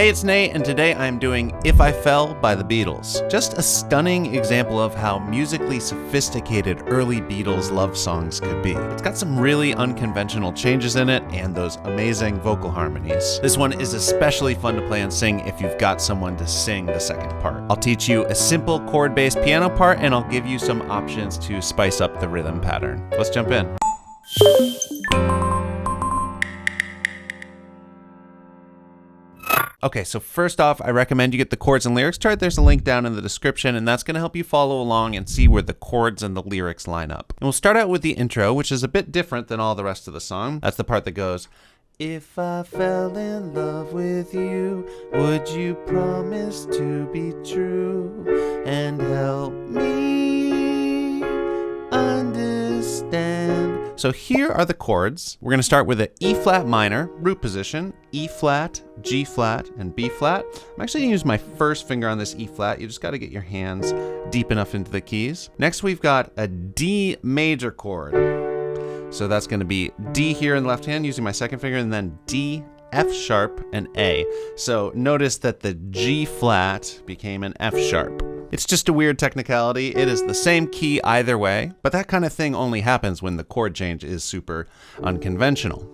Hey, it's Nate, and today I'm doing If I Fell by the Beatles. Just a stunning example of how musically sophisticated early Beatles love songs could be. It's got some really unconventional changes in it and those amazing vocal harmonies. This one is especially fun to play and sing if you've got someone to sing the second part. I'll teach you a simple chord-based piano part, and I'll give you some options to spice up the rhythm pattern. Let's jump in. Okay, so first off, I recommend you get the chords and lyrics chart. There's a link down in the description, and that's going to help you follow along and see where the chords and the lyrics line up. And we'll start out with the intro, which is a bit different than all the rest of the song. That's the part that goes, "If I fell in love with you, would you promise to be true and help me understand?" So here are the chords. We're going to start with an E flat minor, root position, E flat, G flat, and B flat. I'm actually going to use my first finger on this E flat. You just got to get your hands deep enough into the keys. Next, we've got a D major chord. So that's going to be D here in the left hand using my second finger, and then D, F sharp, and A. So notice that the G flat became an F sharp. It's just a weird technicality. It is the same key either way, but that kind of thing only happens when the chord change is super unconventional.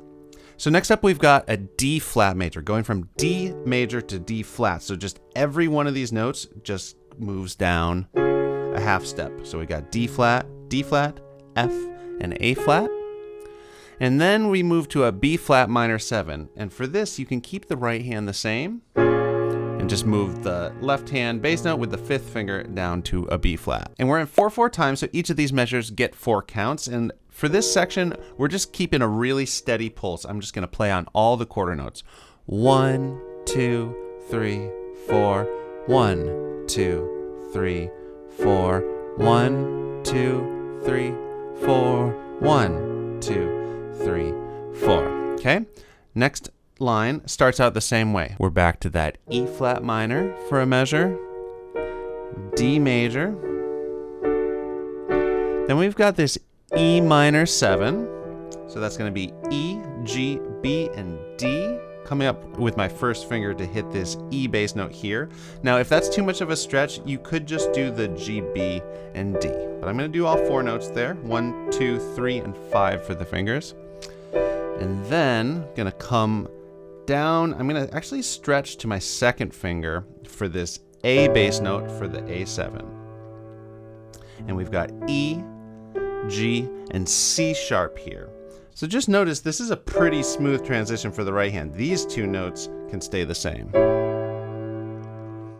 So next up, we've got a D flat major, going from D major to D flat. So just every one of these notes just moves down a half step. So we got D flat, F, and A flat. And then we move to a B flat minor 7. And for this, you can keep the right hand the same and just move the left hand bass note with the fifth finger down to a B flat. And we're in 4/4 time, so each of these measures get 4 counts. And for this section, we're just keeping a really steady pulse. I'm just gonna play on all the quarter notes. 1, 2, 3, 4. 1, 2, 3, 4. 1, 2, 3, 4. 1, 2, 3, 4. Okay? Next line starts out the same way. We're back to that E flat minor for a measure, D major. Then we've got this E minor 7. So that's going to be E, G, B, and D. Coming up with my first finger to hit this E bass note here. Now, if that's too much of a stretch, you could just do the G, B, and D. But I'm going to do all 4 notes there. 1, 2, 3, and 5 for the fingers. And then I'm going to come down. I'm going to actually stretch to my second finger for this A bass note for the A7. And we've got E, G, and C sharp here. So just notice this is a pretty smooth transition for the right hand. These 2 notes can stay the same.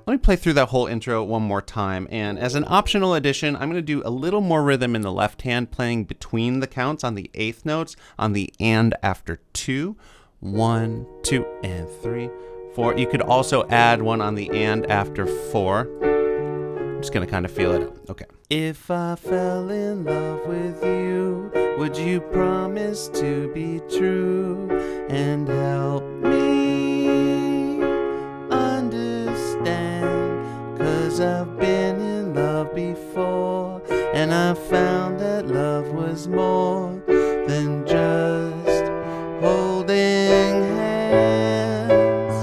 Let me play through that whole intro one more time. And as an optional addition, I'm going to do a little more rhythm in the left hand, playing between the counts on the 8th notes on the and after 2. 1, 2, and 3, 4. You could also add one on the and after 4. I'm just gonna kind of feel it out. Okay. If I fell in love with you, would you promise to be true and help me understand? 'Cause I've been in love before, and I found that love was more than just holding hands.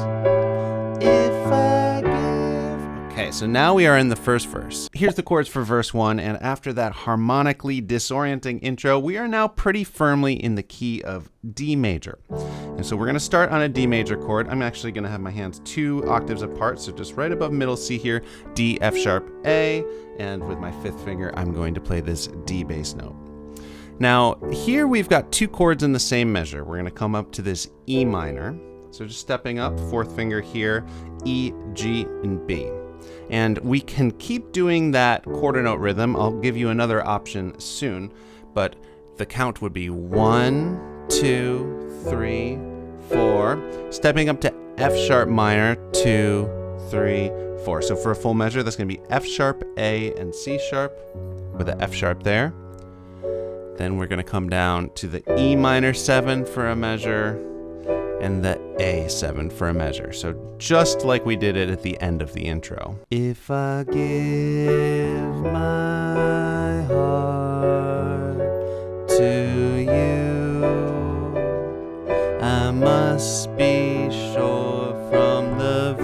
If I give. Okay, so now we are in the first verse. Here's the chords for verse 1, and after that harmonically disorienting intro, we are now pretty firmly in the key of D major. And so we're going to start on a D major chord. I'm actually going to have my hands 2 octaves apart, so just right above middle C here, D, F sharp, A, and with my 5th finger, I'm going to play this D bass note. Now, here we've got 2 chords in the same measure. We're going to come up to this E minor. So just stepping up, 4th finger here, E, G, and B. And we can keep doing that quarter note rhythm. I'll give you another option soon, but the count would be 1, 2, 3, 4. Stepping up to F sharp minor, 2, 3, 4. So for a full measure, that's going to be F sharp, A, and C sharp with an F sharp there. Then we're going to come down to the E minor 7 for a measure and the A7 for a measure. So just like we did it at the end of the intro. If I give my heart to you, I must be sure from the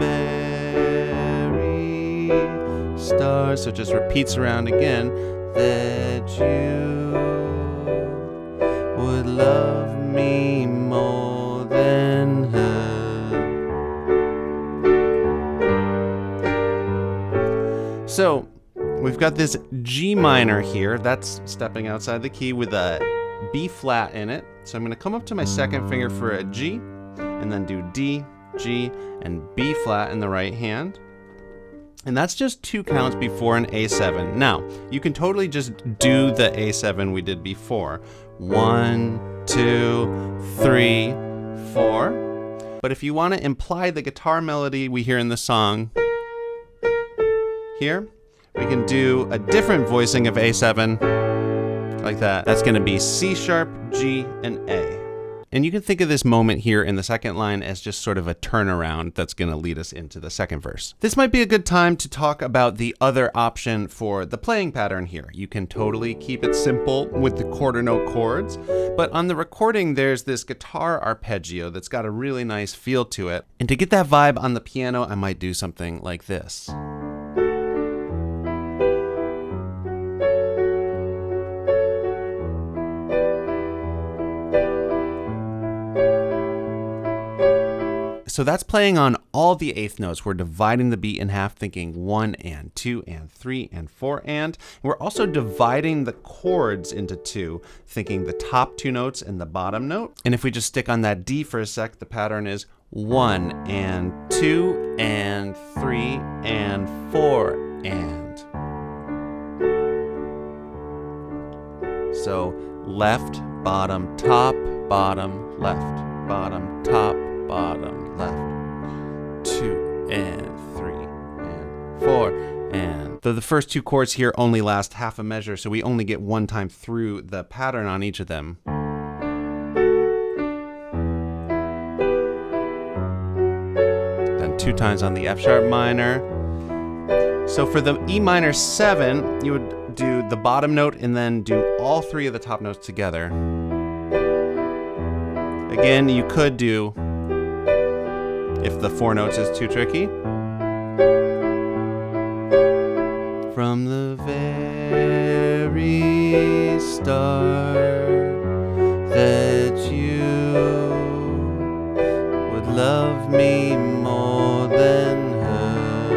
stars. So it just repeats around again. That you would love me more than her. So we've got this G minor here. That's stepping outside the key with a B flat in it. So I'm going to come up to my second finger for a G, and then do D, G, and B flat in the right hand. And that's just 2 counts before an A7. Now, you can totally just do the A7 we did before. 1, 2, 3, 4. But if you want to imply the guitar melody we hear in the song here, we can do a different voicing of A7 like that. That's going to be C sharp, G, and A. And you can think of this moment here in the second line as just sort of a turnaround that's going to lead us into the second verse. This might be a good time to talk about the other option for the playing pattern here. You can totally keep it simple with the quarter note chords, but on the recording there's this guitar arpeggio that's got a really nice feel to it. And to get that vibe on the piano, I might do something like this. So that's playing on all the eighth notes. We're dividing the beat in half, thinking 1 and 2 and 3 and 4 and. We're also dividing the chords into 2, thinking the top 2 notes and the bottom note. And if we just stick on that D for a sec, the pattern is 1 and 2 and 3 and 4 and. So left, bottom, top, bottom, left, bottom, top, bottom, left, 2 and 3 and 4 and. Though the first 2 chords here only last half a measure, so we only get 1 time through the pattern on each of them. Then 2 times on the F sharp minor. So for the E minor 7, you would do the bottom note and then do all 3 of the top notes together. Again, you could do, if the 4 notes is too tricky. From the very start that you would love me more than her.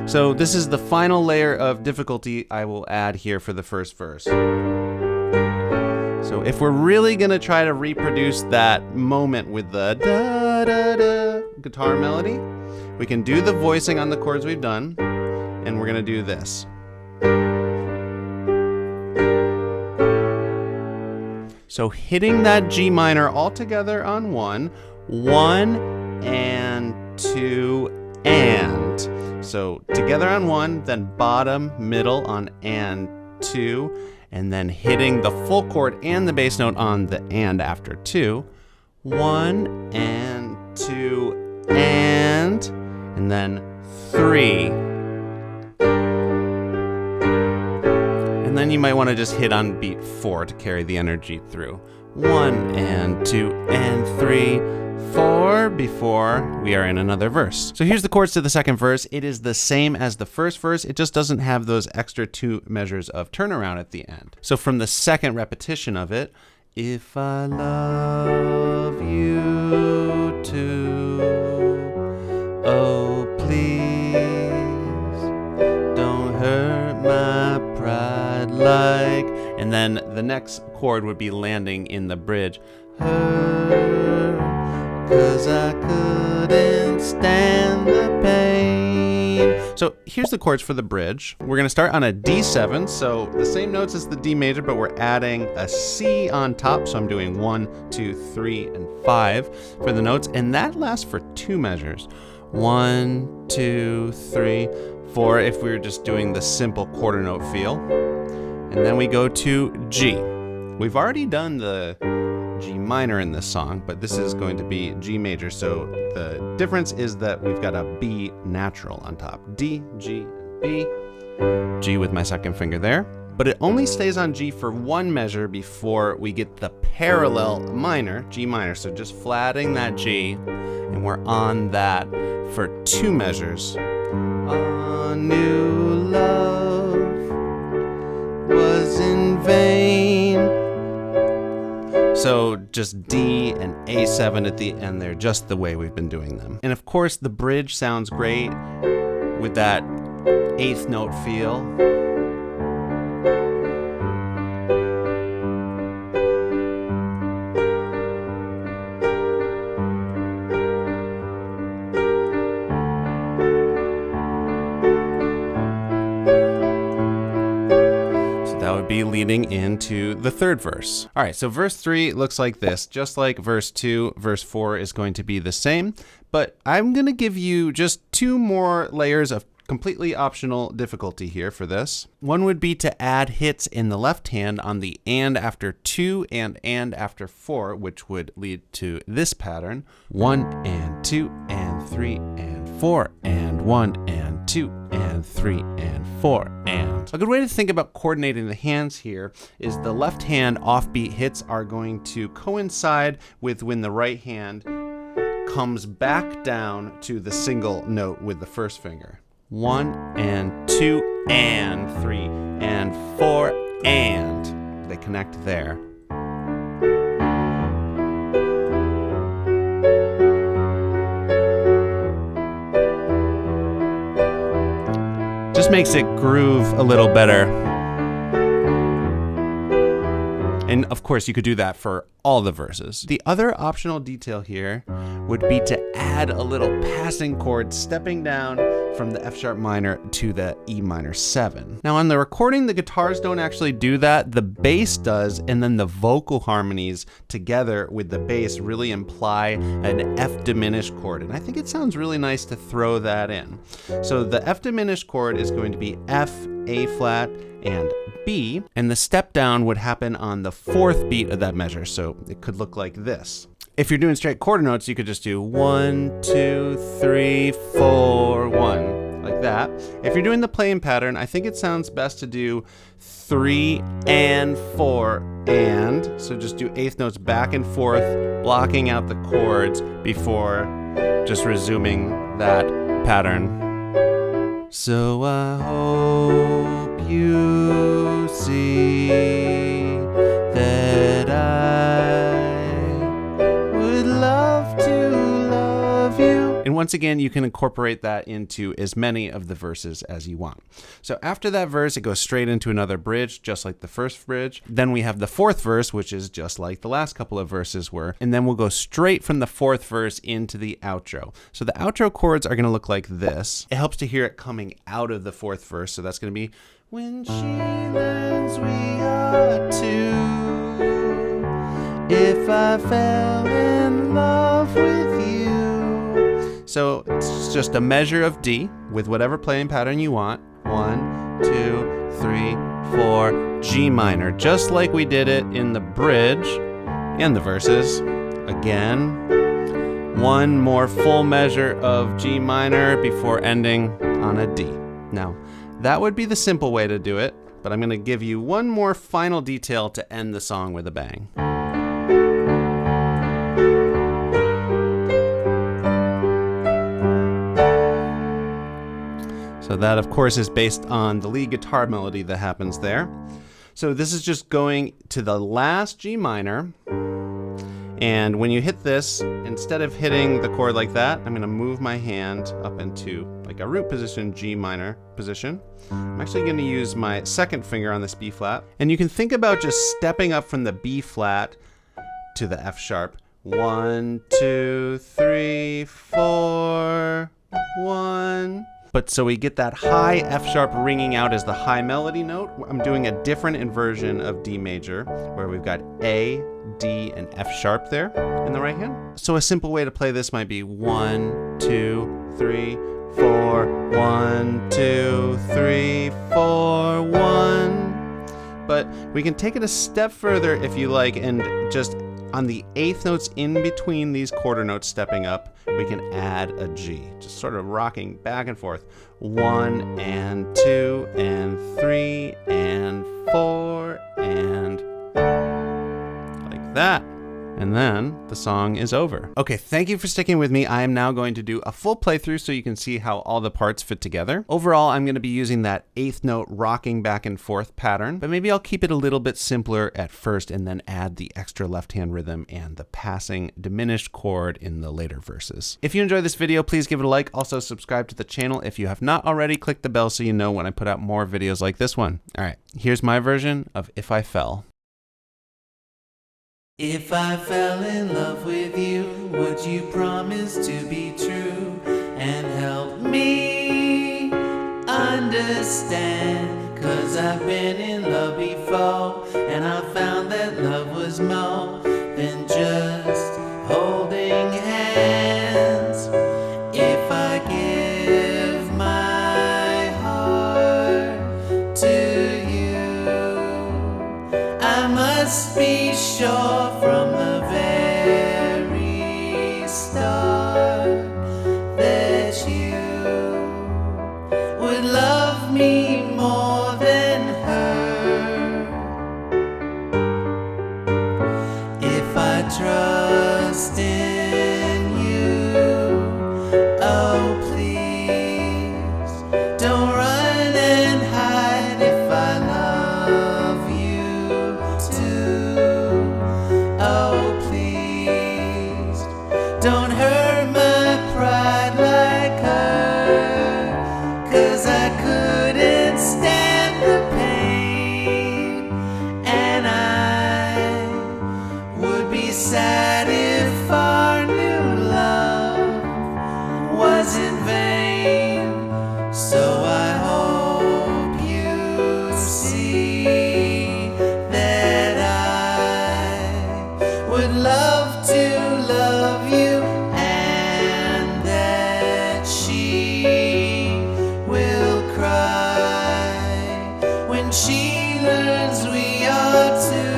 So this is the final layer of difficulty I will add here for the first verse. So if we're really going to try to reproduce that moment with the da-da-da guitar melody, we can do the voicing on the chords we've done, and we're going to do this. So hitting that G minor all together on 1, 1 and 2 and. So together on 1, then bottom, middle on and 2, and then hitting the full chord and the bass note on the and after 2. 1 and 2 and then 3. And then you might want to just hit on beat 4 to carry the energy through. 1 and 2 and 3, 4 before we are in another verse. So here's the chords to the second verse. It is the same as the first verse. It just doesn't have those extra 2 measures of turnaround at the end. So from the second repetition of it, if I love you too, oh please don't hurt my pride like, and then the next chord would be landing in the bridge. Her, 'cause I couldn't stand the pain. So here's the chords for the bridge. We're gonna start on a D7, so the same notes as the D major, but we're adding a C on top. So I'm doing 1, 2, 3, and 5 for the notes, and that lasts for 2 measures. 1, 2, 3, 4 if we were just doing the simple quarter note feel. And then we go to G. We've already done the G minor in this song, but this is going to be G major. So the difference is that we've got a B natural on top. D, G, B, G with my second finger there. but it only stays on G for one measure before we get the parallel minor, G minor. So just flatting that G, and we're on that for 2 measures. A new love was in vain. So just D and A7 at the end there, just the way we've been doing them. And of course, the bridge sounds great with that 8th note feel. Be leading into the 3rd verse. All right, so verse 3 looks like this. Just like verse 2, verse 4 is going to be the same, but I'm going to give you just 2 more layers of completely optional difficulty here for this. One would be to add hits in the left hand on the and after 2 and after 4, which would lead to this pattern. 1 and 2 and 3 and 4 and 1 and 2 and 3 and 4 and. A good way to think about coordinating the hands here is the left hand offbeat hits are going to coincide with when the right hand comes back down to the single note with the first finger. 1 and 2 and 3 and 4 and. They connect there. Just makes it groove a little better. And of course, you could do that for all the verses. The other optional detail here would be to add a little passing chord stepping down from the F sharp minor to the E minor 7. Now on the recording, the guitars don't actually do that. The bass does, and then the vocal harmonies together with the bass really imply an F diminished chord. And I think it sounds really nice to throw that in. So the F diminished chord is going to be F, A flat, and B, and the step down would happen on the 4th beat of that measure. So it could look like this. If you're doing straight quarter notes, you could just do 1, 2, 3, 4, 1, like that. If you're doing the playing pattern, I think it sounds best to do 3 and 4 and. So just do 8th notes back and forth, blocking out the chords before just resuming that pattern. So I hope you see that I would love to love you. And once again, you can incorporate that into as many of the verses as you want. So after that verse, it goes straight into another bridge, just like the first bridge. Then we have the 4th verse, which is just like the last couple of verses were. And then we'll go straight from the 4th verse into the outro. So the outro chords are going to look like this. It helps to hear it coming out of the 4th verse. So that's going to be, when she learns we are two, if I fell in love with you. So it's just a measure of D with whatever playing pattern you want. 1, 2, 3, 4, G minor, just like we did it in the bridge and the verses. Again, one more full measure of G minor before ending on a D. Now, that would be the simple way to do it, but I'm going to give you one more final detail to end the song with a bang. So that, of course, is based on the lead guitar melody that happens there. So this is just going to the last G minor. And when you hit this, instead of hitting the chord like that, I'm going to move my hand up into like a root position, G minor position. I'm actually going to use my 2nd finger on this B flat. And you can think about just stepping up from the B flat to the F sharp. 1, 2, 3, 4, 1. But so we get that high F sharp ringing out as the high melody note. I'm doing a different inversion of D major where we've got A, D, and F sharp there in the right hand. So a simple way to play this might be 1, 2, 3, 4, 1, 2, 3, 4, 1. But we can take it a step further if you like and just On the eighth notes in between these quarter notes stepping up, we can add a G, just sort of rocking back and forth. 1 and 2 and 3 and 4 and like that. And then the song is over. Okay, thank you for sticking with me. I am now going to do a full playthrough so you can see how all the parts fit together. Overall, I'm going to be using that eighth note rocking back and forth pattern, but maybe I'll keep it a little bit simpler at first and then add the extra left hand rhythm and the passing diminished chord in the later verses. If you enjoyed this video, please give it a like. Also subscribe to the channel if you have not already. Click the bell so you know when I put out more videos like this one. All right, here's my version of If I Fell. If I fell in love with you, would you promise to be true and help me understand? 'Cause I've been in love before, and I found that love was more than just holding hands. If I give my heart to you, I must be sure from the very start that you would love me more than her. If I trust in you, oh please don't run and hide. If I love you too, oh please don't hurt my pride like her. 'Cause I couldn't stand the pain, and I would be sad if our new love was in vain. So I hope you see that I would love to love you, and that she will cry when she learns we are two.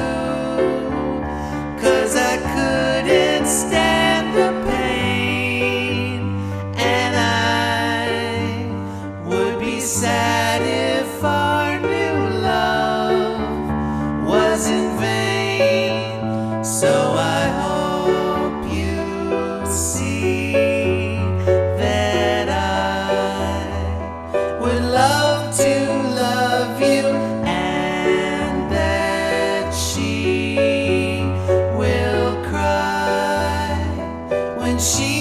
'Cause I couldn't stand the pain, and I would be sad if our new love was in vain. So I hope you see that I would love to love you, and that she will cry when she